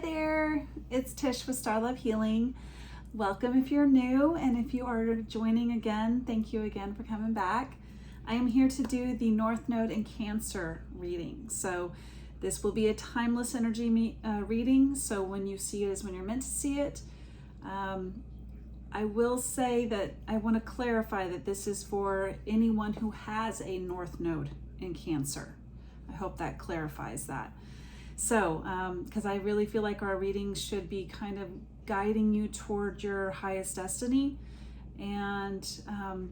there, it's Tish with Star Love Healing. Welcome if you're new, and if you are joining again, thank you again for coming back. I am here to do the North Node in Cancer reading. So this will be a timeless energy reading, so when you see it is when you're meant to see it. I will say that I want to clarify that this is for anyone who has a North Node in Cancer. I hope that clarifies that. So, because I really feel like our readings should be kind of guiding you toward your highest destiny, and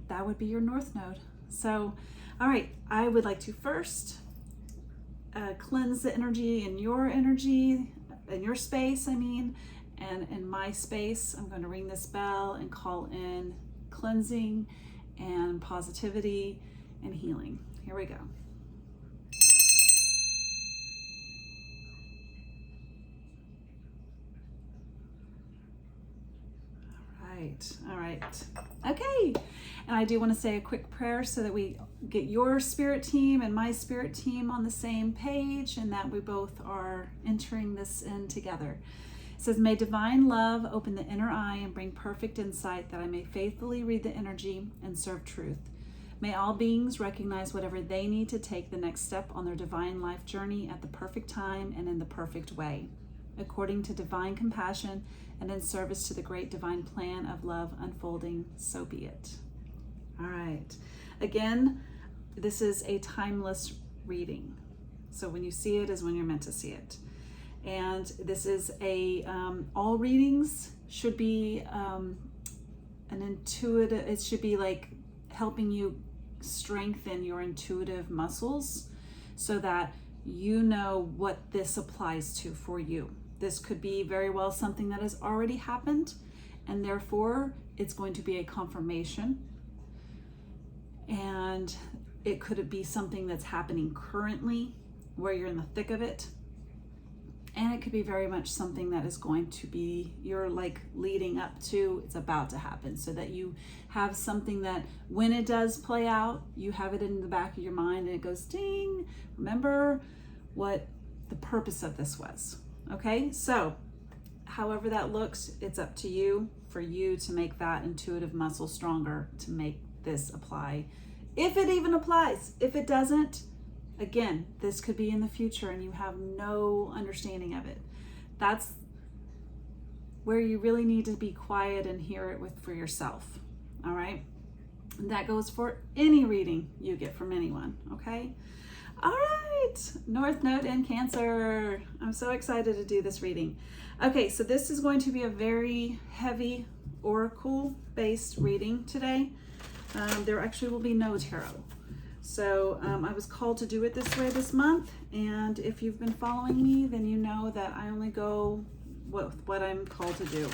that would be your North Node. So, all right, I would like to first cleanse the energy in your space, and in my space. I'm going to ring this bell and call in cleansing and positivity and healing. Here we go. All right. Okay. And I do want to say a quick prayer so that we get your spirit team and my spirit team on the same page, and that we both are entering this in together. It says, may divine love open the inner eye and bring perfect insight that I may faithfully read the energy and serve truth. May all beings recognize whatever they need to take the next step on their divine life journey at the perfect time and in the perfect way, according to divine compassion and in service to the great divine plan of love unfolding, so be it. All right. Again, this is a timeless reading. So when you see it is when you're meant to see it. And this is all readings should be an intuitive, it should be like helping you strengthen your intuitive muscles so that you know what this applies to for you. This could be very well something that has already happened, and therefore it's going to be a confirmation. And it could be something that's happening currently where you're in the thick of it. And it could be very much something that is going to be, you're like leading up to, it's about to happen, so that you have something that when it does play out, you have it in the back of your mind and it goes ding. Remember what the purpose of this was. Okay, so however that looks, it's up to you, for you to make that intuitive muscle stronger to make this apply. If it even applies. If it doesn't, again, this could be in the future and you have no understanding of it. That's where you really need to be quiet and hear it for yourself. All right, and that goes for any reading you get from anyone. Okay. All right, North Node in Cancer. I'm so excited to do this reading. Okay, so this is going to be a very heavy oracle-based reading today. There actually will be no tarot. So I was called to do it this way this month, and if you've been following me, then you know that I only go with what I'm called to do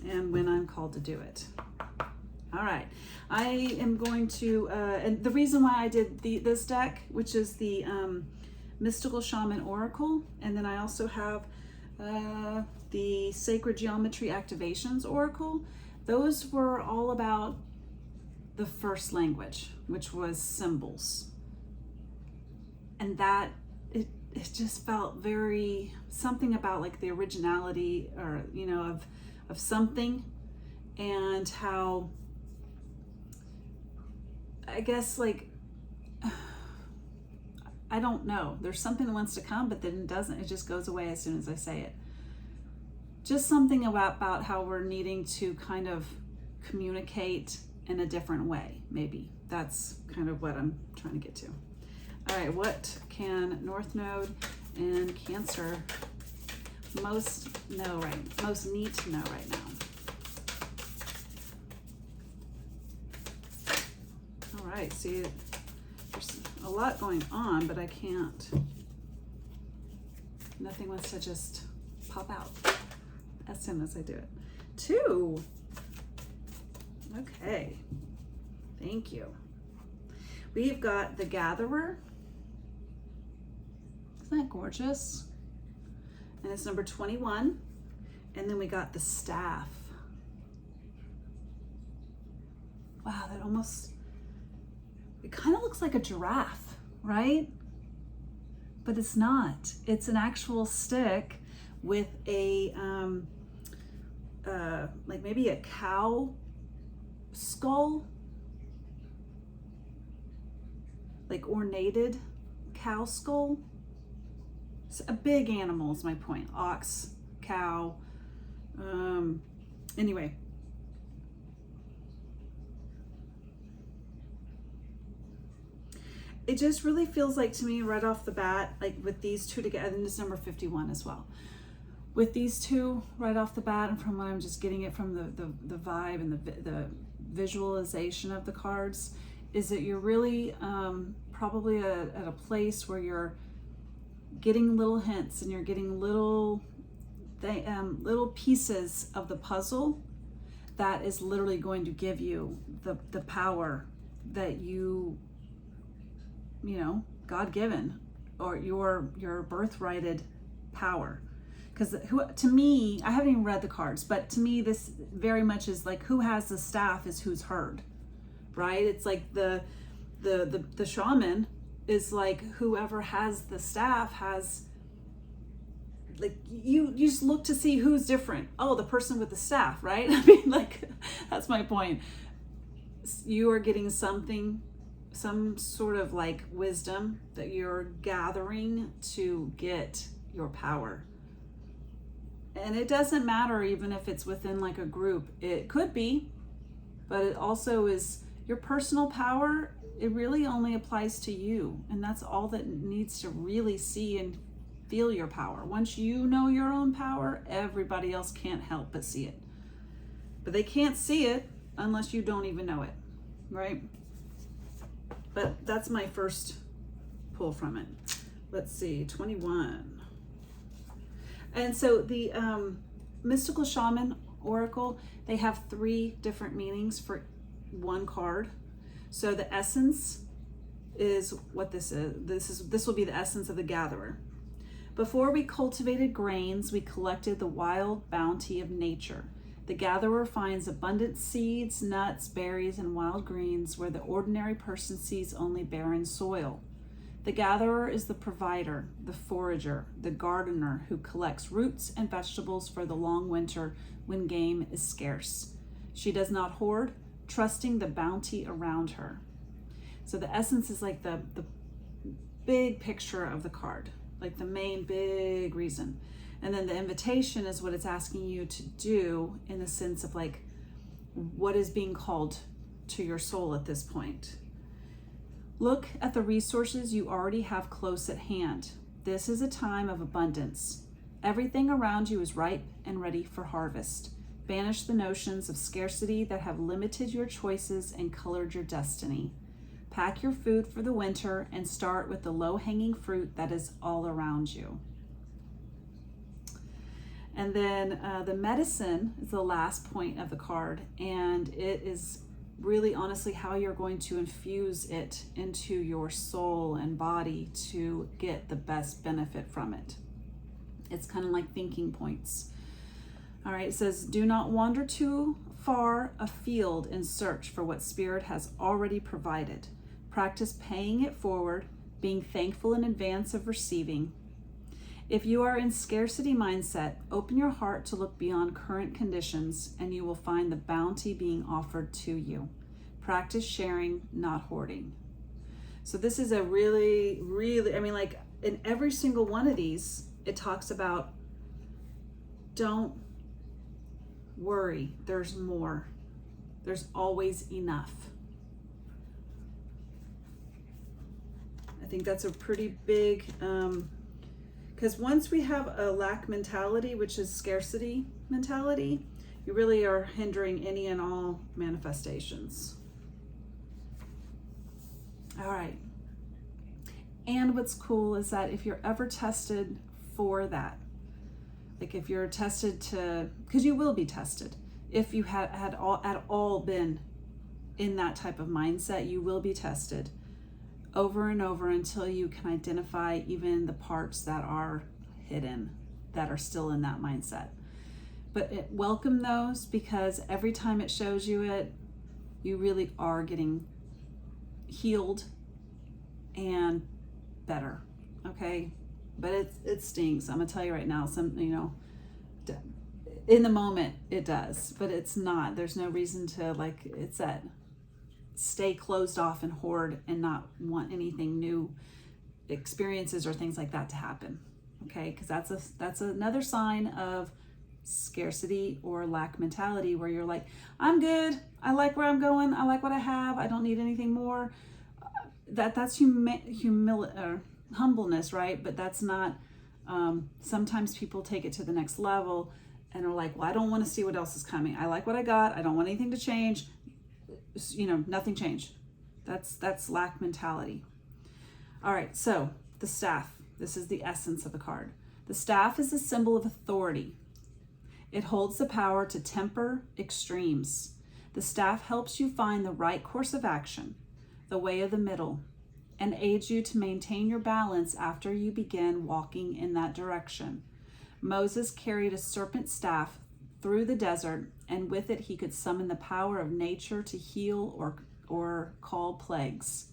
and when I'm called to do it. All right, I am going to, and the reason why I did this deck, which is the Mystical Shaman Oracle, and then I also have the Sacred Geometry Activations Oracle. Those were all about the first language, which was symbols. And that, it just felt very, something about like the originality, or, of something, and how, I guess, like, I don't know. There's something that wants to come, but then it doesn't. It just goes away as soon as I say it. Just something about how we're needing to kind of communicate in a different way, maybe. That's kind of what I'm trying to get to. All right, what can North Node and Cancer most need to know right now? All right, see, there's a lot going on, but I can't, nothing wants to just pop out as soon as I do it. 2. Okay, thank you. We've got the Gatherer. Isn't that gorgeous? And it's number 21. And then we got the Staff. Wow, that almost, it kind of looks like a giraffe, right? But it's not. It's an actual stick with a, like maybe a cow skull, like ornated cow skull. It's a big animal is my point. Ox, cow. Anyway. It just really feels like to me right off the bat, like with these two together, and this number 51 as well. With these two right off the bat, and from what I'm just getting it from the vibe and the visualization of the cards, is that you're really probably at a place where you're getting little hints and you're getting little pieces of the puzzle that is literally going to give you the power that you know, God-given, or your birthrighted power. Because to me, I haven't even read the cards, but to me this very much is like, who has the staff is who's heard, right? It's like the shaman is like, whoever has the staff has, like, you just look to see who's different. Oh, the person with the staff, right? I mean, like, that's my point. You are getting something, some sort of like wisdom that you're gathering to get your power. And it doesn't matter even if it's within like a group. It could be, but it also is your personal power. It really only applies to you, and that's all that needs to really see and feel your power. Once you know your own power, everybody else can't help but see it. But they can't see it unless you don't even know it, right? But that's my first pull from it. Let's see, 21. And so the Mystical Shaman Oracle, they have 3 different meanings for one card. So the essence is what this is. This will be the essence of the gatherer. Before we cultivated grains, we collected the wild bounty of nature. The gatherer finds abundant seeds, nuts, berries, and wild greens where the ordinary person sees only barren soil. The gatherer is the provider, the forager, the gardener who collects roots and vegetables for the long winter when game is scarce. She does not hoard, trusting the bounty around her. So the essence is like the big picture of the card, like the main big reason. And then the invitation is what it's asking you to do in the sense of like, what is being called to your soul at this point. Look at the resources you already have close at hand. This is a time of abundance. Everything around you is ripe and ready for harvest. Banish the notions of scarcity that have limited your choices and colored your destiny. Pack your food for the winter and start with the low-hanging fruit that is all around you. And then the medicine is the last point of the card, and it is really honestly how you're going to infuse it into your soul and body to get the best benefit from it. It's kind of like thinking points. All right, it says, do not wander too far afield in search for what Spirit has already provided. Practice paying it forward, being thankful in advance of receiving. If you are in scarcity mindset, open your heart to look beyond current conditions and you will find the bounty being offered to you. Practice sharing, not hoarding. So this is a really, I mean, like in every single one of these, it talks about don't worry, there's more. There's always enough. I think that's a pretty big, because once we have a lack mentality, which is scarcity mentality, you really are hindering any and all manifestations. All right. And what's cool is that if you're ever tested for that, like if you're tested to, because you will be tested, if you had at all been in that type of mindset, you will be tested over and over until you can identify even the parts that are hidden, that are still in that mindset. But welcome those, because every time it shows you it, you really are getting healed and better, okay? but it stings. I'm gonna tell you right now, in the moment it does, but it's not. There's no reason to, like it said, stay closed off and hoard and not want anything new experiences or things like that to happen. Okay, because that's another sign of scarcity or lack mentality, where you're like, I'm good, I like where I'm going, I like what I have, I don't need anything more. That's humbleness, right? But that's not. Sometimes people take it to the next level and are like, well, I don't want to see what else is coming, I like what I got, I don't want anything to change, nothing changed. That's lack mentality. All right, so the staff, this is the essence of the card. The staff is a symbol of authority. It holds the power to temper extremes. The staff helps you find the right course of action, the way of the middle, and aids you to maintain your balance after you begin walking in that direction. Moses carried a serpent staff through the desert, and with it he could summon the power of nature to heal or call plagues.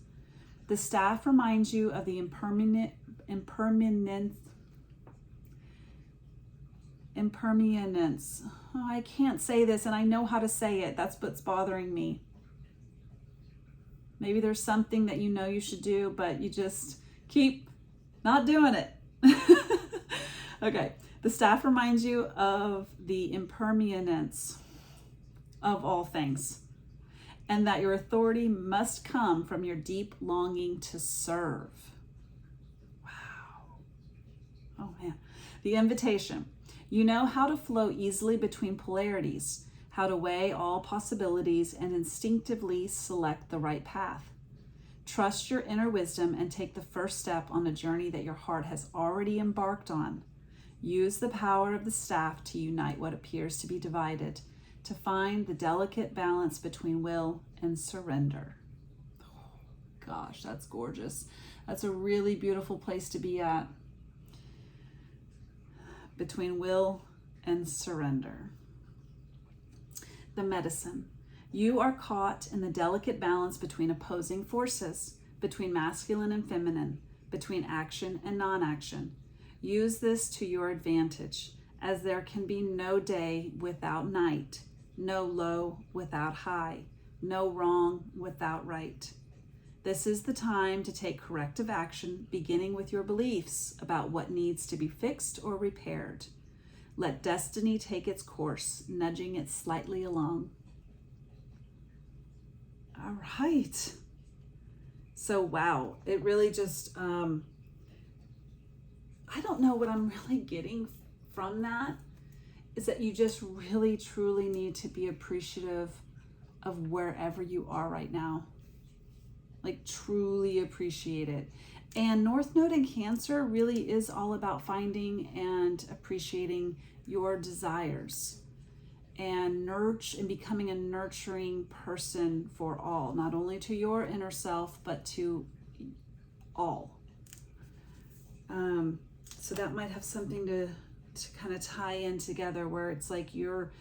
The staff reminds you of the impermanence. Oh, I can't say this, and I know how to say it. That's what's bothering me. Maybe there's something that you should do, but you just keep not doing it. Okay. The staff reminds you of the impermanence of all things, and that your authority must come from your deep longing to serve. Wow. Oh man. The invitation. You know how to flow easily between polarities, how to weigh all possibilities and instinctively select the right path. Trust your inner wisdom and take the first step on a journey that your heart has already embarked on. Use the power of the staff to unite what appears to be divided, to find the delicate balance between will and surrender. Oh, gosh, that's gorgeous. That's a really beautiful place to be at. Between will and surrender. The medicine. You are caught in the delicate balance between opposing forces, between masculine and feminine, between action and non-action. Use this to your advantage, as there can be no day without night, no low without high, no wrong without right. This is the time to take corrective action, beginning with your beliefs about what needs to be fixed or repaired. Let destiny take its course, nudging it slightly along. All right. So, wow, it really just, I don't know what I'm really getting from that, is that you just really, truly need to be appreciative of wherever you are right now. Like, truly appreciate it. And North Node in Cancer really is all about finding and appreciating your desires and becoming a nurturing person for all, not only to your inner self, but to all. So that might have something to kind of tie in together, where it's like you're,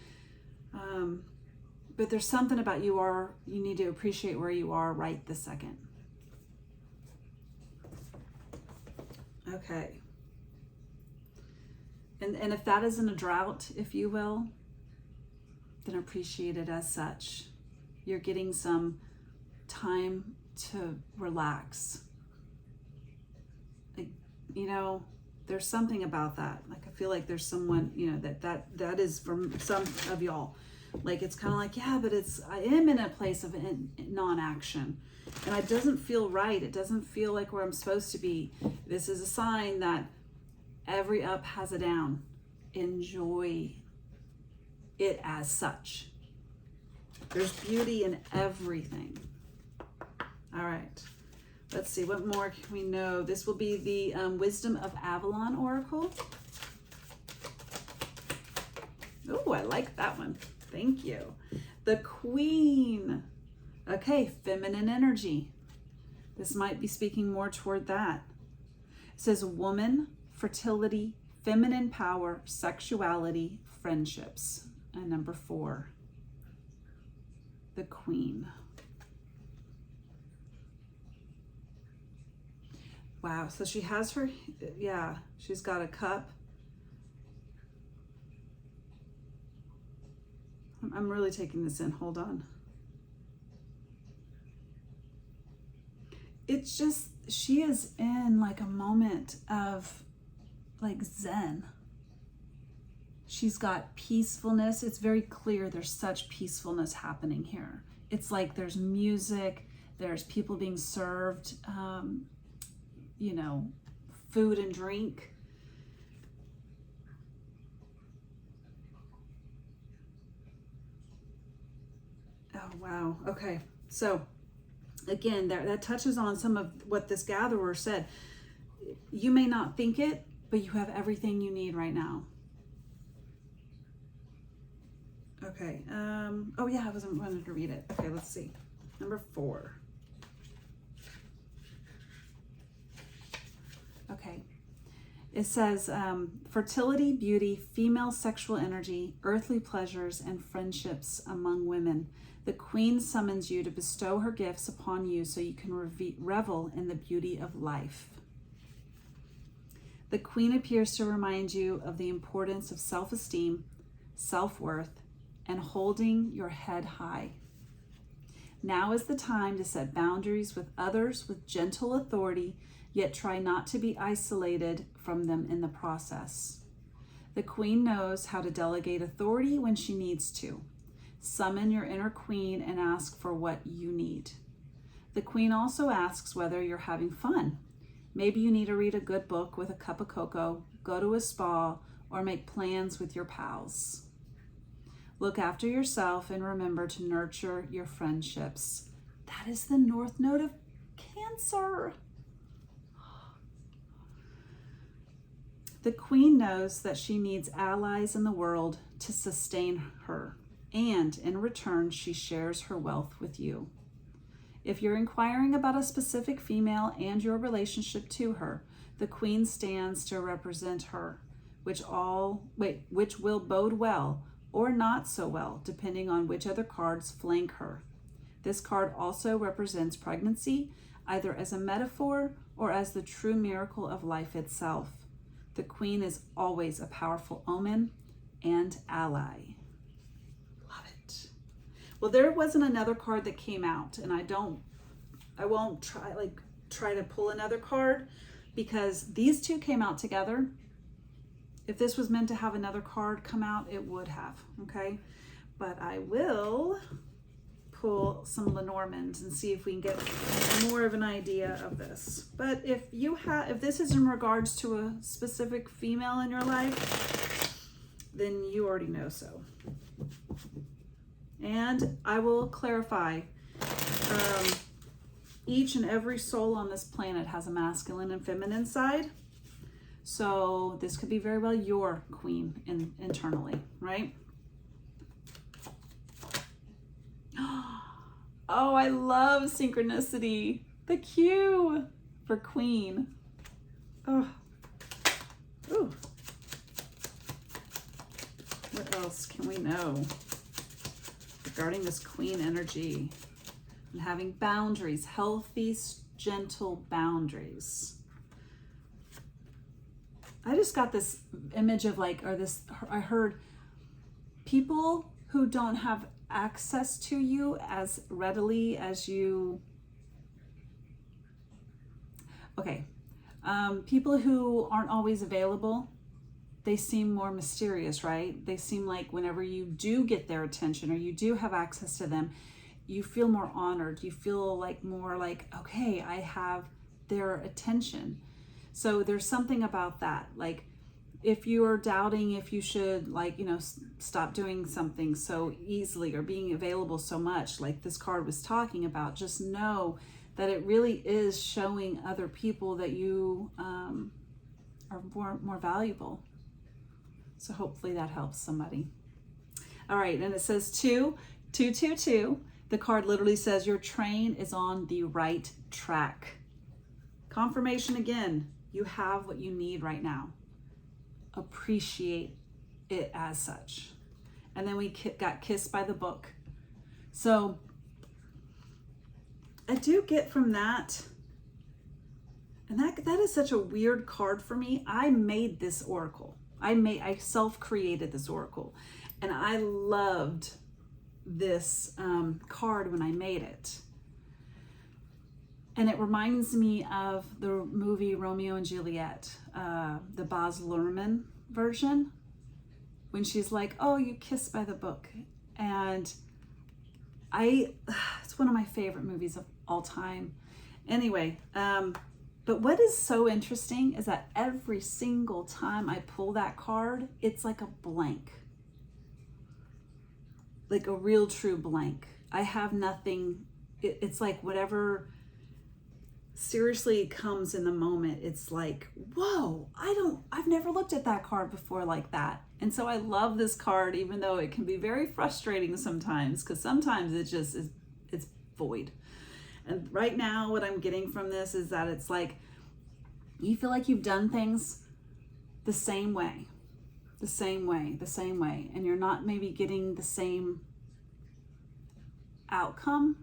but there's something about you need to appreciate where you are right this second. Okay. And if that isn't a drought, if you will, then appreciate it as such. You're getting some time to relax. Like, there's something about that. Like, I feel like there's someone, that is from some of y'all. Like, it's kind of like, yeah, but I am in a place of non-action, and it doesn't feel right. It doesn't feel like where I'm supposed to be. This is a sign that every up has a down. Enjoy it as such. There's beauty in everything. All right. Let's see, what more can we know? This will be the Wisdom of Avalon Oracle. Oh, I like that one. Thank you. The Queen. Okay, feminine energy. This might be speaking more toward that. It says woman, fertility, feminine power, sexuality, friendships. And number 4, the Queen. Wow. So she has her, yeah, she's got a cup. I'm really taking this in. Hold on. It's just, she is in like a moment of like Zen. She's got peacefulness. It's very clear there's such peacefulness happening here. It's like there's music, there's people being served, you know, food and drink. Oh, wow. Okay. So again, that touches on some of what this gatherer said. You may not think it, but you have everything you need right now. Okay. Oh yeah, I wasn't wanted to read it. Okay, let's see. Number 4. Okay. It says fertility, beauty, female sexual energy, earthly pleasures, and friendships among women. The Queen summons you to bestow her gifts upon you so you can revel in the beauty of life. The Queen appears to remind you of the importance of self-esteem, self-worth, and holding your head high. Now is the time to set boundaries with others with gentle authority, yet try not to be isolated from them in the process. The Queen knows how to delegate authority when she needs to. Summon your inner queen and ask for what you need. The Queen also asks whether you're having fun. Maybe you need to read a good book with a cup of cocoa, go to a spa, or make plans with your pals. Look after yourself and remember to nurture your friendships. That is the North Node of Cancer. The Queen knows that she needs allies in the world to sustain her, and in return, she shares her wealth with you. If you're inquiring about a specific female and your relationship to her, the Queen stands to represent her, which will bode well or not so well, depending on which other cards flank her. This card also represents pregnancy, either as a metaphor or as the true miracle of life itself. The Queen is always a powerful omen and ally. Love it. Well, there wasn't another card that came out, and I won't try to pull another card because these two came out together. If this was meant to have another card come out, it would have, okay? But I will pull some Lenormands and see if we can get more of an idea of this. But if this is in regards to a specific female in your life, then you already know so. And I will clarify, each and every soul on this planet has a masculine and feminine side. So this could be very well your queen internally, right? Oh, I love synchronicity. The Q for queen. Oh. Ooh. What else can we know regarding this queen energy and having boundaries, healthy, gentle boundaries? I just got this image of I heard people who don't have access to you as readily as you, people who aren't always available, they seem more mysterious, right? They seem like whenever you do get their attention or you do have access to them, you feel more honored. You feel more like, okay, I have their attention. So there's something about that. Like if you are doubting if you should stop doing something so easily or being available so much, like this card was talking about, just know that it really is showing other people that you are more valuable. So hopefully that helps somebody. All right, and it says 222. The card literally says your train is on the right track. Confirmation again. You have what you need right now. Appreciate it as such. And then we got kissed by the book. So I do get from that And that is such a weird card for me. I made this oracle. I self-created this oracle, and I loved this card when I made it. And it reminds me of the movie Romeo and Juliet, the Baz Luhrmann version, when she's like, "Oh, you kiss by the book," and it's one of my favorite movies of all time. Anyway, but what is so interesting is that every single time I pull that card, it's like a blank. Like a real true blank. I have nothing. It's like whatever seriously comes in the moment. It's like, whoa, I've never looked at that card before like that. And so I love this card, even though it can be very frustrating sometimes, because sometimes it just is, it's void. And right now, what I'm getting from this is that it's like, you feel like you've done things the same way, and you're not maybe getting the same outcome,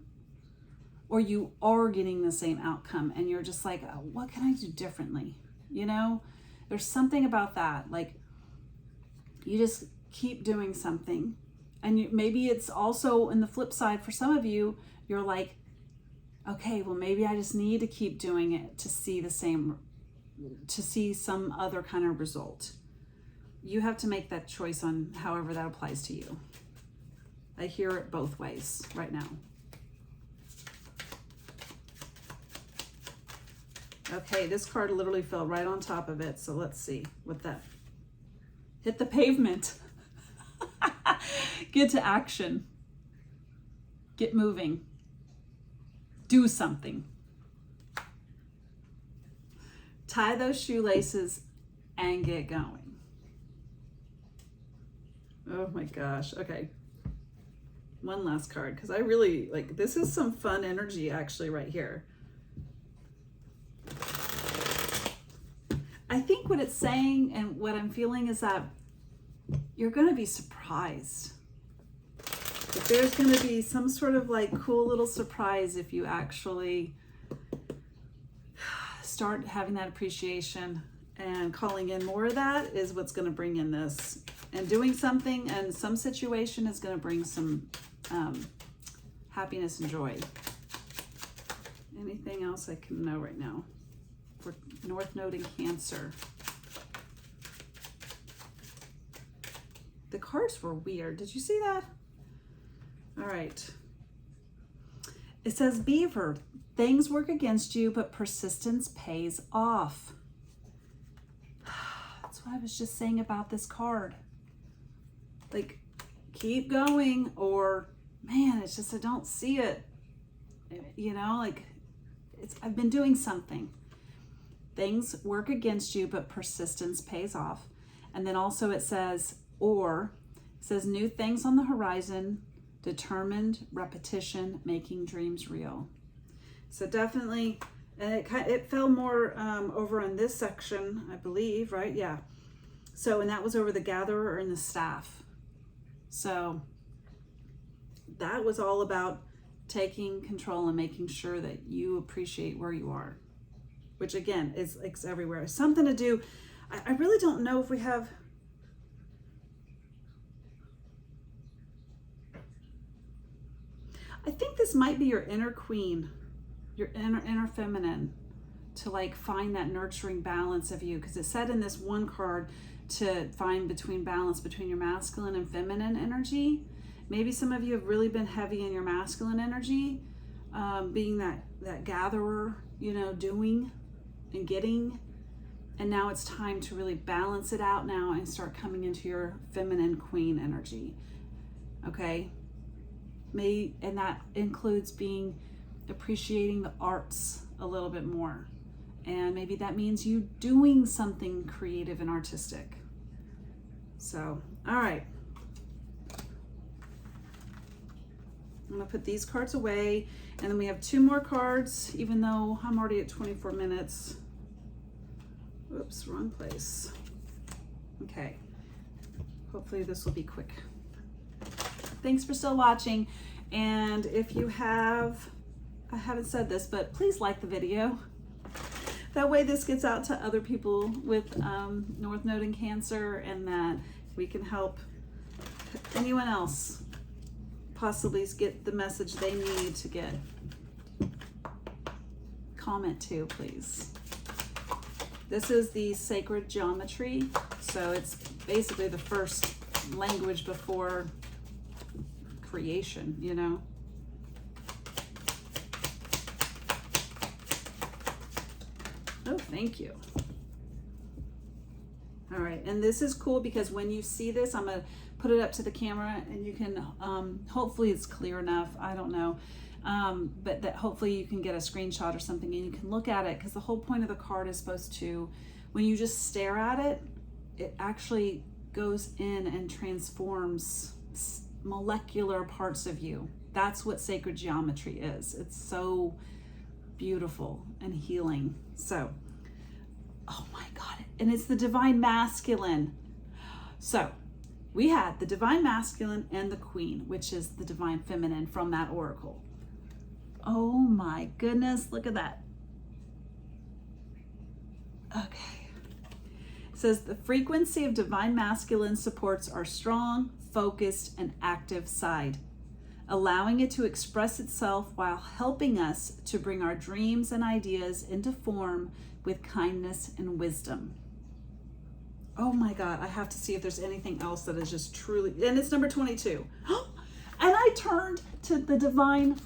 or you are getting the same outcome, and you're just like, oh, what can I do differently? You know, there's something about that. Like, you just keep doing something, and maybe it's also in the flip side for some of you, you're like, okay, well, maybe I just need to keep doing it to see some other kind of result. You have to make that choice on however that applies to you. I hear it both ways right now. Okay, this card literally fell right on top of it. So let's see what that, hit the pavement. Get to action. Get moving. Do something. Tie those shoelaces and get going. Oh my gosh. Okay. One last card, because I really like, this is some fun energy actually right here. I think what it's saying and what I'm feeling is that you're going to be surprised. That there's going to be some sort of like cool little surprise if you actually start having that appreciation, and calling in more of that is what's going to bring in this. And doing something and some situation is going to bring some happiness and joy. Anything else I can know right now? For North Node in Cancer. The cards were weird. Did you see that? All right. It says, Beaver, things work against you, but persistence pays off. That's what I was just saying about this card. Like, keep going, or man, it's just, I don't see it. You know, like, I've been doing something. Things work against you, but persistence pays off. And then also it says, new things on the horizon, determined repetition, making dreams real. So definitely, and it fell more over on this section, I believe, right? Yeah. So, and that was over the gatherer and the staff. So that was all about taking control and making sure that you appreciate where you are, which again is everywhere. Something to do. I really don't know if we have. I think this might be your inner queen, your inner feminine, to like find that nurturing balance of you, because it said in this one card to find balance between your masculine and feminine energy. Maybe some of you have really been heavy in your masculine energy, being that gatherer, you know, doing and getting, and now it's time to really balance it out now and start coming into your feminine queen energy. Okay. And that includes appreciating the arts a little bit more. And maybe that means you doing something creative and artistic. So, all right. I'm gonna put these cards away, and then we have 2 more cards, even though I'm already at 24 minutes. Oops, wrong place. Okay. Hopefully this will be quick. Thanks for still watching. And if you have, I haven't said this, but please like the video. That way this gets out to other people with North Node in Cancer, and that we can help anyone else possibly get the message they need to get. Comment too, please. This is the sacred geometry. So it's basically the first language before creation, you know? Oh, thank you. All right, and this is cool because when you see this, I'm gonna put it up to the camera and you can, hopefully it's clear enough, I don't know. But that hopefully you can get a screenshot or something and you can look at it, because the whole point of the card is supposed to, when you just stare at it, it actually goes in and transforms molecular parts of you. That's what sacred geometry is. It's so beautiful and healing. So, oh my God, and it's the divine masculine. So we had the divine masculine and the queen, which is the divine feminine from that oracle. Oh my goodness, look at that. Okay. It says the frequency of divine masculine supports our strong, focused, and active side, allowing it to express itself while helping us to bring our dreams and ideas into form with kindness and wisdom. Oh my God, I have to see if there's anything else that is just truly, and it's number 22. And I turned to the divine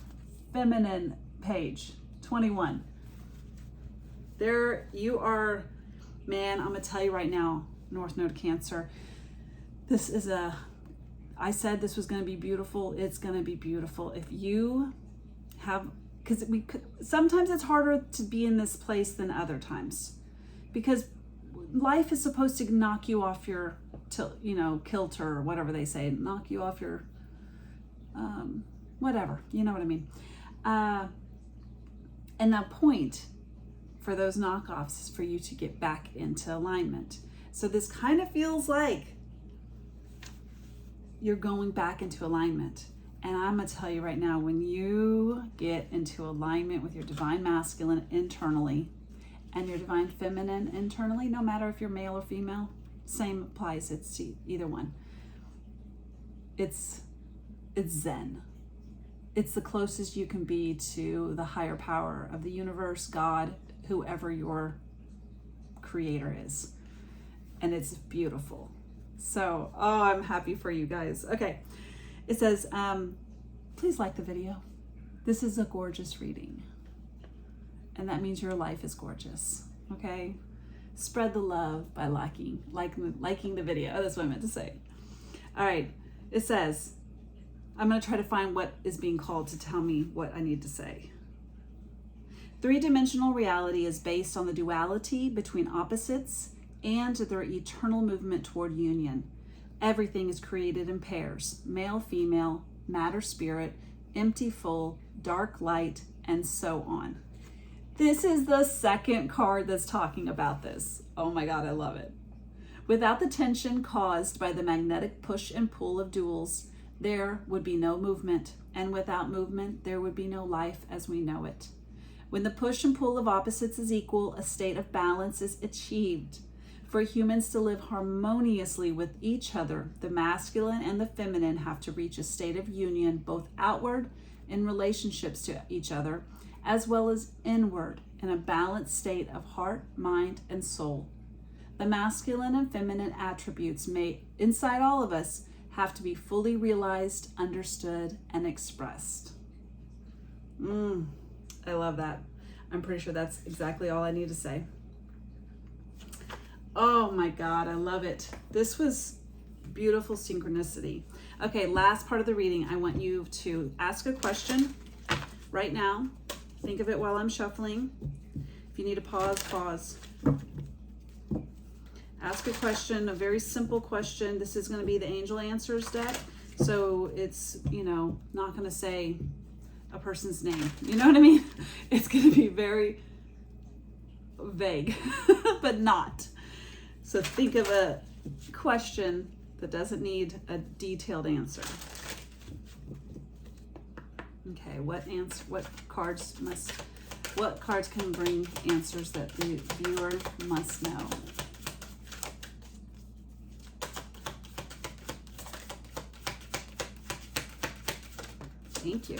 feminine page, 21. There you are, man, I'm gonna tell you right now, North Node Cancer, this is I said this was gonna be beautiful. It's gonna be beautiful. If you have, because sometimes it's harder to be in this place than other times, because life is supposed to knock you off your, kilter, or whatever they say, knock you off your, whatever, you know what I mean. And the point for those knockoffs is for you to get back into alignment. So this kind of feels like you're going back into alignment. And I'm gonna tell you right now, when you get into alignment with your divine masculine internally and your divine feminine internally, no matter if you're male or female, same applies, it's either one. It's Zen. It's the closest you can be to the higher power of the universe, God, whoever your creator is. And it's beautiful. So, oh, I'm happy for you guys. Okay, it says, please like the video. This is a gorgeous reading. And that means your life is gorgeous, okay? Spread the love by liking the video. Oh, that's what I meant to say. All right, it says, I'm gonna try to find what is being called to tell me what I need to say. Three-dimensional reality is based on the duality between opposites and their eternal movement toward union. Everything is created in pairs, male, female, matter, spirit, empty, full, dark, light, and so on. This is the second card that's talking about this. Oh my God, I love it. Without the tension caused by the magnetic push and pull of duals, there would be no movement, and without movement, there would be no life as we know it. When the push and pull of opposites is equal, a state of balance is achieved. For humans to live harmoniously with each other, the masculine and the feminine have to reach a state of union, both outward in relationships to each other, as well as inward in a balanced state of heart, mind, and soul. The masculine and feminine attributes may, inside all of us, have to be fully realized, understood, and expressed. I love that. I'm pretty sure that's exactly all I need to say. Oh my God, I love it. This was beautiful synchronicity. Okay, last part of the reading. I want you to ask a question right now. Think of it while I'm shuffling. If you need a pause, pause. Ask a question, a very simple question. This is going to be the Angel Answers deck. So it's, not going to say a person's name. You know what I mean? It's going to be very vague, but not. So think of a question that doesn't need a detailed answer. Okay, what cards must What cards can bring answers that the viewer must know? Thank you.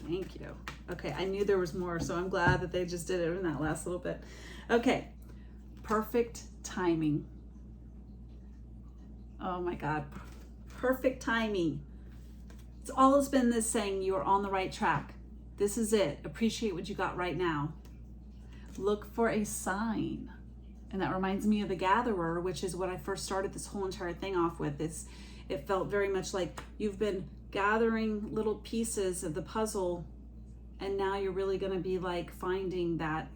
Thank you. Okay, I knew there was more, so I'm glad that they just did it in that last little bit. Okay, perfect timing. Oh my God, perfect timing. It's always been this saying, you are on the right track. This is it. Appreciate what you got right now. Look for a sign. And that reminds me of the Gatherer, which is what I first started this whole entire thing off with. It felt very much like you've been gathering little pieces of the puzzle, and now you're really going to be like finding that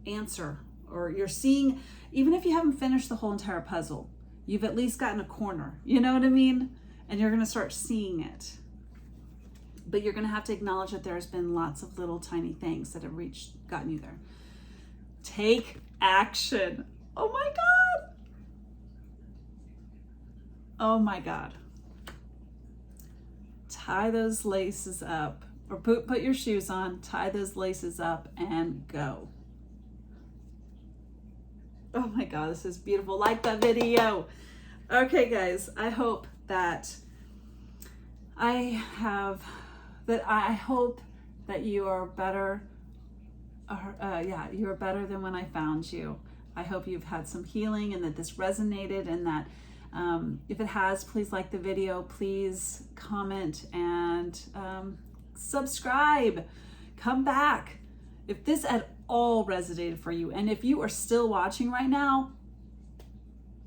answer, or you're seeing, even if you haven't finished the whole entire puzzle, you've at least gotten a corner, you know what I mean? And you're going to start seeing it. But you're going to have to acknowledge that there's been lots of little tiny things that have gotten you there. Take action. Oh my God. Oh my God. Tie those laces up, or put your shoes on, tie those laces up and go. Oh my God, this is beautiful. Like that video. Okay, guys, I hope that I hope that you are better. You are better than when I found you. I hope you've had some healing and that this resonated, and that if it has, please like the video, please comment, and subscribe. Come back if this at all resonated for you, and if you are still watching right now,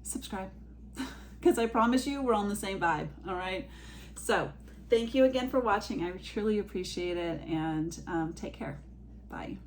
subscribe, because I promise you we're on the same vibe. All right, so thank you again for watching. I truly appreciate it, and take care. Bye.